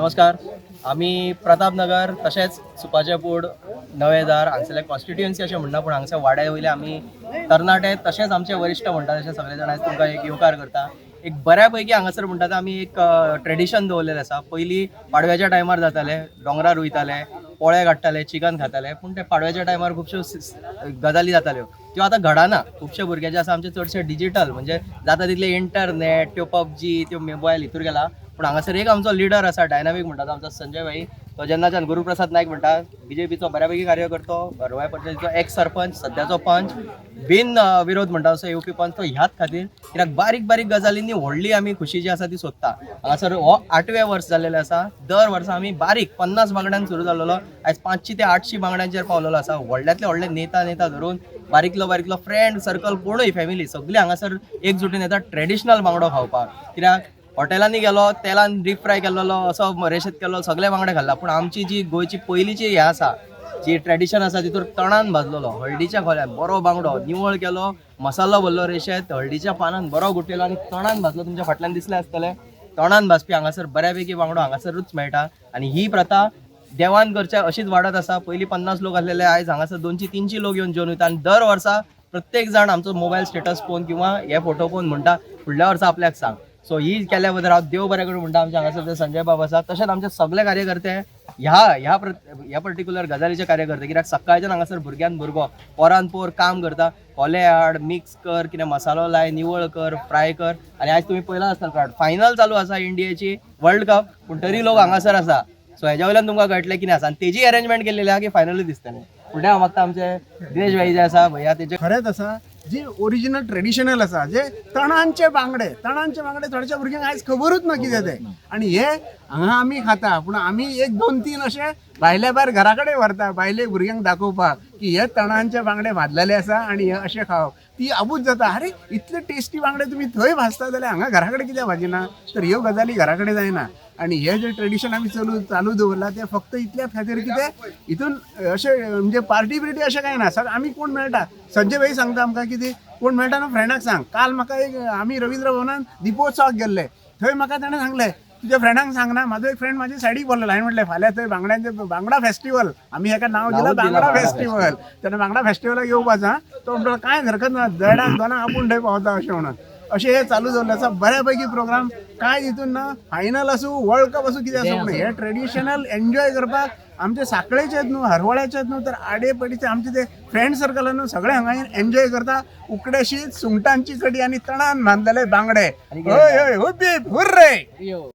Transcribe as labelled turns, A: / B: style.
A: नमस्कार. आम्ही प्रतापनगर तशेंच सुपाचे पूड नवेदार हांगसरले कॉन्स्टिट्युएन्सी अशें म्हणना पूण हांगसर वाड्या वयले आमी तरणाटे तशेंच आमचे वरिश्ठ म्हणटा तशें सगळे जाण आयज तुमकां एक येवकार करता. एक बऱ्यापैकी हांगासर म्हणटा ते आमी एक ट्रेडिशन दवरलेलें आसा. पयलीं पाडव्याच्या टायमार जाताले, दोंगरार वयताले, पोळे काडटाले, चिकन खाताले, पूण ते पाडव्याच्या टायमार खुबश्यो गजाली जाताल्यो त्यो आतां घडना. खुबशे भुरगे जे आसा आमचे चडशे डिजिटल म्हणजे जाता तितले इंटरनेट, त्यो पबजी, त्यो मोबायल हितूर गेला. पूण हांगासर एक आमचो लिडर आसा डायनामीक म्हणटा तो आमचो संजय भाई. तो जेन्नाच्यान गुरुप्रसाद नायक म्हणटा बीजेपीचो बऱ्यापैकी कार्यकर्तो, हरवळ पंचायतीचो एक्स सरपंच, सद्याचो पंच, बिन विरोध म्हणटा असो येवपी पंच तो ह्याच खातीर कित्याक बारीक बारीक गजालींनी व्हडली आमी खुशी जी आसा ती सोदता. हांगासर हो 8वें वर्स जाल्लेलें आसा. दर वर्सा आमी बारीक 50 बांगड्यान सुरू जाल्लो आयज 500 ते 800 बांगड्यांचेर पावलेलो आसा. व्हडल्यातले व्हडले नेता धरून बारीकलो फ्रेंड सर्कल कोणूय फॅमिली सगळी हांगासर एकजुटीन येता ट्रेडिशनल बांगडो खावपाक. कित्याक हॉटेलांनी गेलो तेलान डीप फ्राय केल्लो असो रेशेत केल्लो सगळे बांगडे खाल्ला, पूण आमची जी गोंयची पयलींची हें आसा जी ट्रेडिशन आसा तितूर तणान भाजलेलो हळदीच्या खोल्यान बरो बांगडो निवळ केलो, मसालो भरलो रेशेत, हळदीच्या पानान बरो गुटयलो आनी तणान भाजलो. तुमच्या फाटल्यान दिसलें आसतलें तणान भाजपी हांगासर बऱ्यापैकी बांगडो हांगासरूच मेळटा. आनी ही प्रथा देवान करच्या अशीच वाडत आसा. पयलीं 50 लोक आसलेले आयज हांगासर 200-300 लोक येवन जेवन वयता. आनी दर वर्सा प्रत्येक जाण आमचो मोबायल स्टेटस पळोवन किंवा हे फोटो पळोवन म्हणटा फुडल्या वर्सा आपल्याक सांग. सो ही केल्या बद्दल हांव देव बरें करून म्हणटा आमच्या हांगासर ते संजय बाब आसा. तशेंच आमचे सगळे कार्यकर्ते ह्या पर्टिक्युलर गजालीचे कार्यकर्ते कित्याक सकाळच्यान हांगासर भुरग्यान भुरगो पोरान पोर काम करता. कोले हाड, मिक्स कर, कितें मसालो लाय, निवळ कर, फ्राय कर. आनी आयज तुमी पळयला आसतलें फायनल चालू आसा इंडियेची वर्ल्ड कप, पूण तरी लोक हांगासर आसा. सो हेज्या वयल्यान तुमकां कळटलें कितें आसा. आनी तेजी अरेंजमेंट केल्लेली आहा की फायनली दिसतलें. फुडें हांव मागता आमचे दिनेश भाई जे आसा भैया तेजे
B: खरेंच आसा जी ओरिजिनल ट्रेडिशनल आसा जे तणांचे बांगडे थोड्याशा भुरग्यांक आयज खबरूच ना कितें तें. आनी हे हांगा आमी खाता पूण आमी 1-2-3 अशे भायल्या भायर घरा कडेन व्हरता भायले भुरग्यांक दाखोवपाक की हे तणांचे बांगडे भाजलेले आसा आनी हे अशे खावप. ती आबूज जाता अरे इतले टेस्टी बांगडे तुमी थंय भाजता जाल्यार हांगा घरा कडेन कित्याक भाजिना. तर ह्यो गजाली घरा कडेन जायना. आनी हे जे ट्रेडिशन आमी चालू दवरला ते फक्त इतल्या खातीर कितें हितून अशे म्हणजे पार्टी बिर्टी अशें कांय ना. आमी कोण मेळटा संजय भाई सांगता आमकां कितें कोण मेळटा ना फ्रेंडाक सांग. काल म्हाका एक आमी रवींद्र भवनान दिपोत्सवाक गेल्ले थंय म्हाका ताणें सांगलें तुज्या फ्रेंडांक सांग ना. म्हजो एक फ्रेंड म्हाजे सायडीक बोल्लो. हांवें म्हटलें फाल्यां थंय बांगडा फेस्टिवल आमी हेका नांव दिलां बांगडा फेस्टिवल. तेन्ना बांगडा फेस्टिवलाक येवपाचा तो म्हणटा कांय हरकत ना देडाक दोनाक आपूण थंय पावता अशें म्हणून. अशें हे चालू दवरलें आसा बऱ्यापैकी प्रोग्राम. कांय हितून ना फायनल आसूं वर्ल्ड कप आसूं कितें आसूं हे ट्रेडिशनल एन्जॉय करपाक आमचे साखळेचेच न्हू हरवळ्याचेच न्हू तर आडेपडीचे आमचे ते फ्रेंड सर्कल न्हू सगळे हांगा एन्जॉय करता. उकडे शीत सुंगटांची कडी आनी तणान बांदलेले बांगडे. हय हय हुर्रे.